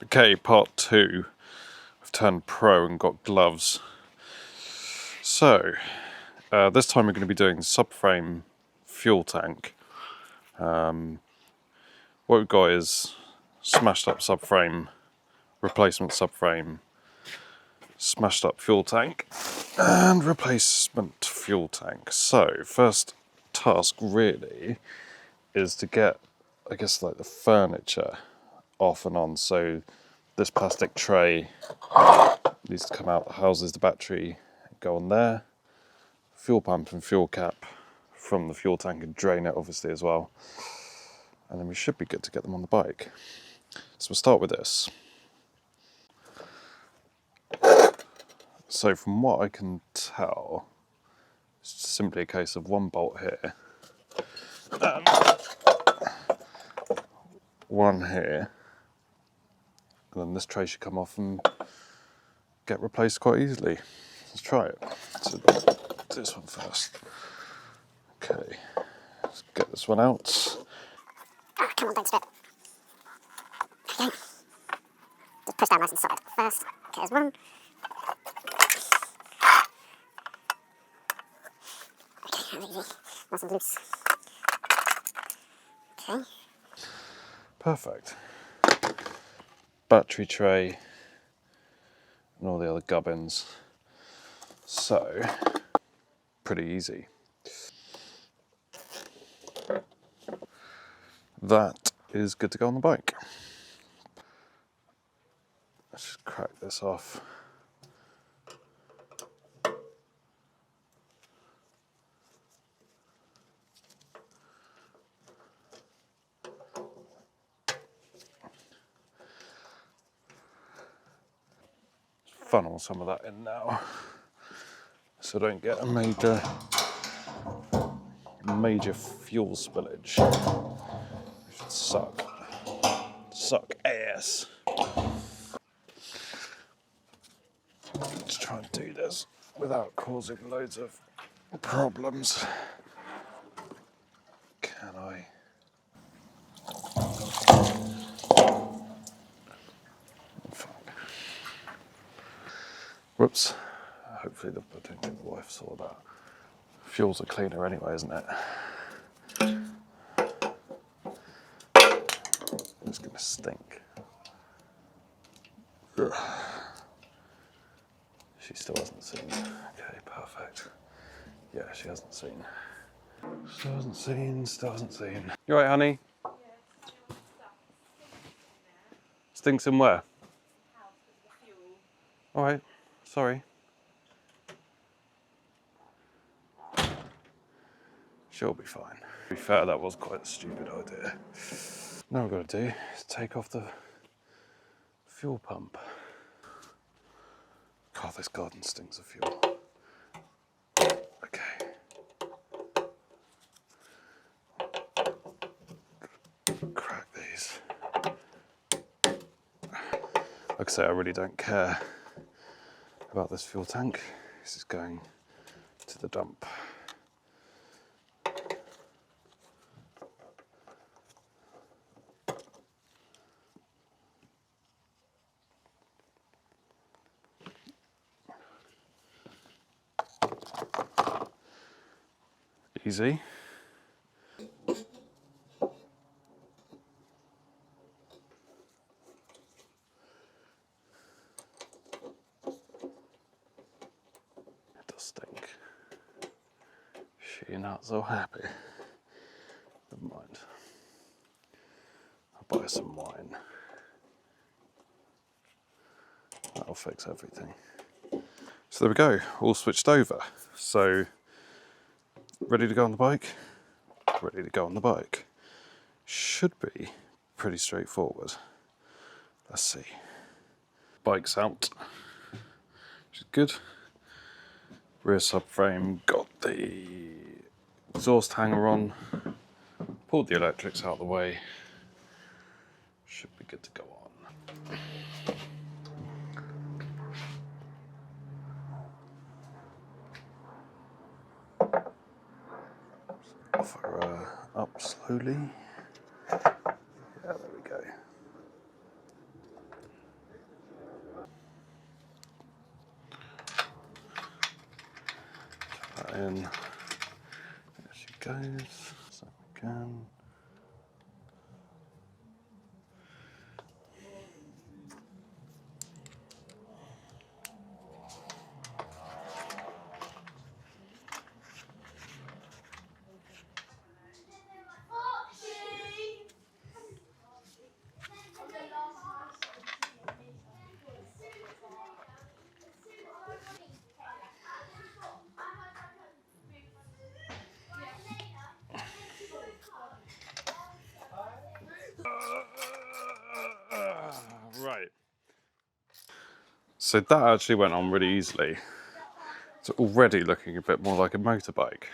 Okay, part 2. I've turned pro and got gloves. So, this time we're going to be doing subframe fuel tank. What we've got is smashed up subframe, replacement subframe, smashed up fuel tank, and replacement fuel tank. So, first task really is to get, I guess, like the furniture off and on. So this plastic tray needs to come out that houses the battery, go on there. Fuel pump and fuel cap from the fuel tank and drain it obviously as well. And then we should be good to get them on the bike. So we'll start with this. So from what I can tell, it's simply a case of one bolt here, and one here, and then this tray should come off and get replaced quite easily. Let's try it. So this one first. Okay, let's get this one out. Oh, come on, don't strip. Okay. Just push down nice and solid first. Okay, there's one. Okay, that's easy. Nice and loose. Okay. Perfect. Battery tray and all the other gubbins. So, pretty easy. That is good to go on the bike. Let's just crack this off. Funnel some of that in now, so don't get a major fuel spillage. It should suck ass. Let's try and do this without causing loads of problems. Can I? Fuck. Whoops. Hopefully I don't think the wife saw that. Fuels are cleaner anyway, isn't it? It's gonna stink. Ugh. She still hasn't seen. Okay, perfect. Yeah, she hasn't seen. Still hasn't seen. You alright, honey? Yeah. Stinks in where? Alright, sorry. She'll be fine. To be fair, that was quite a stupid idea. Now what we've got to do is take off the fuel pump. God, this garden stinks of fuel. Okay. Crack these. Like I say, I really don't care about this fuel tank. This is going to the dump. Easy. It does stink. She's not so happy. Never mind. I'll buy some wine. That'll fix everything. So there we go, all switched over. So, ready to go on the bike? Ready to go on the bike. Should be pretty straightforward. Let's see. Bike's out, which is good. Rear subframe, got the exhaust hanger on, pulled the electrics out of the way. Should be good to go on. Offer up slowly. Yeah, there we go. in. There she goes. So again. Right. So that actually went on really easily. It's already looking a bit more like a motorbike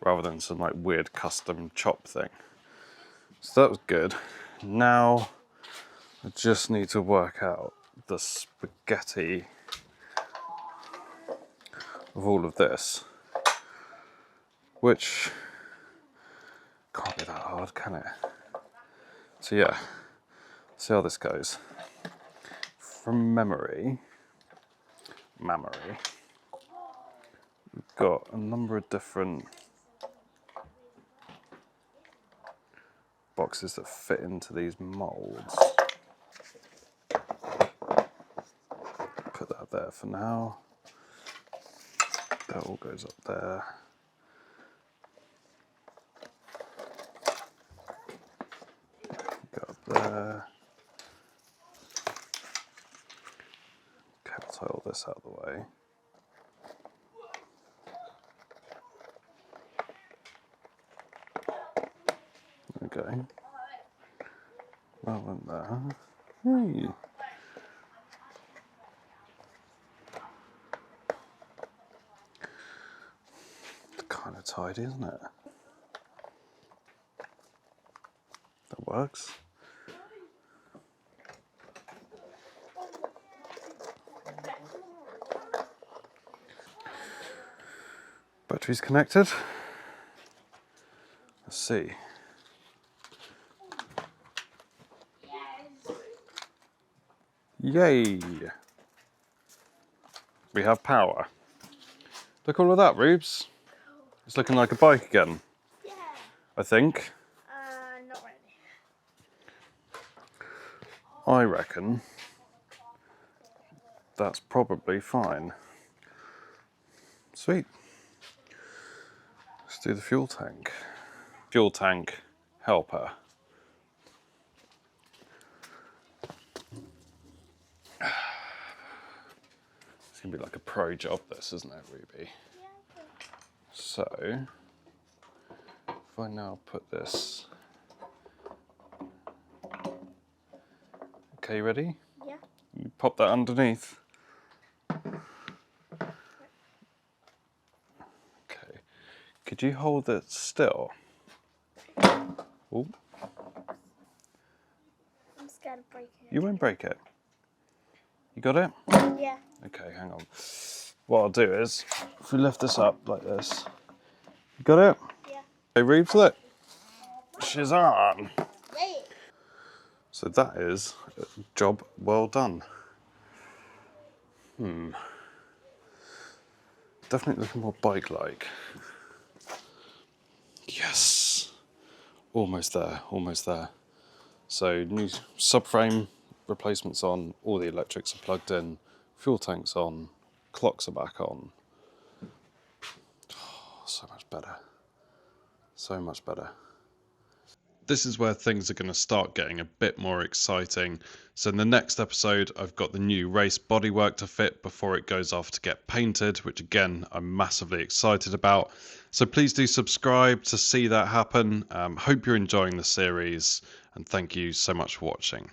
rather than some like weird custom chop thing. So that was good. Now I just need to work out the spaghetti of all of this, which can't be that hard, can it? So yeah, see how this goes. From memory, we've got a number of different boxes that fit into these molds. Put that there for now. That all goes up there. Go up there. Okay, I'll tie all this out of the way. Okay. That one there. Hey. It's kind of tidy, isn't it? That works. Batteries connected. Let's see. Yay! We have power. Look at all of that, Rubes. It's looking like a bike again. Yeah. I think. Not really. I reckon that's probably fine. Sweet. Let's do the fuel tank. Fuel tank helper. It's gonna be like a pro job, this, isn't it, Ruby? Yeah. So, if I now put this. Okay, ready? Yeah. You pop that underneath. Okay. Could you hold it still? Oh, I'm scared of breaking it. you won't break it. You got it? Yeah. Okay, hang on. What I'll do is, if we lift this up like this, you got it? Yeah. Hey, Reeves, look. She's on. Yay. So that is a job well done. Definitely looking more bike-like. Yes. Almost there, almost there. So new subframe replacements on, all the electrics are plugged in, fuel tanks on, clocks are back on. Oh, so much better. So much better. This is where things are going to start getting a bit more exciting. So in the next episode, I've got the new race bodywork to fit before it goes off to get painted, which again, I'm massively excited about. So please do subscribe to see that happen. Hope you're enjoying the series, and thank you so much for watching.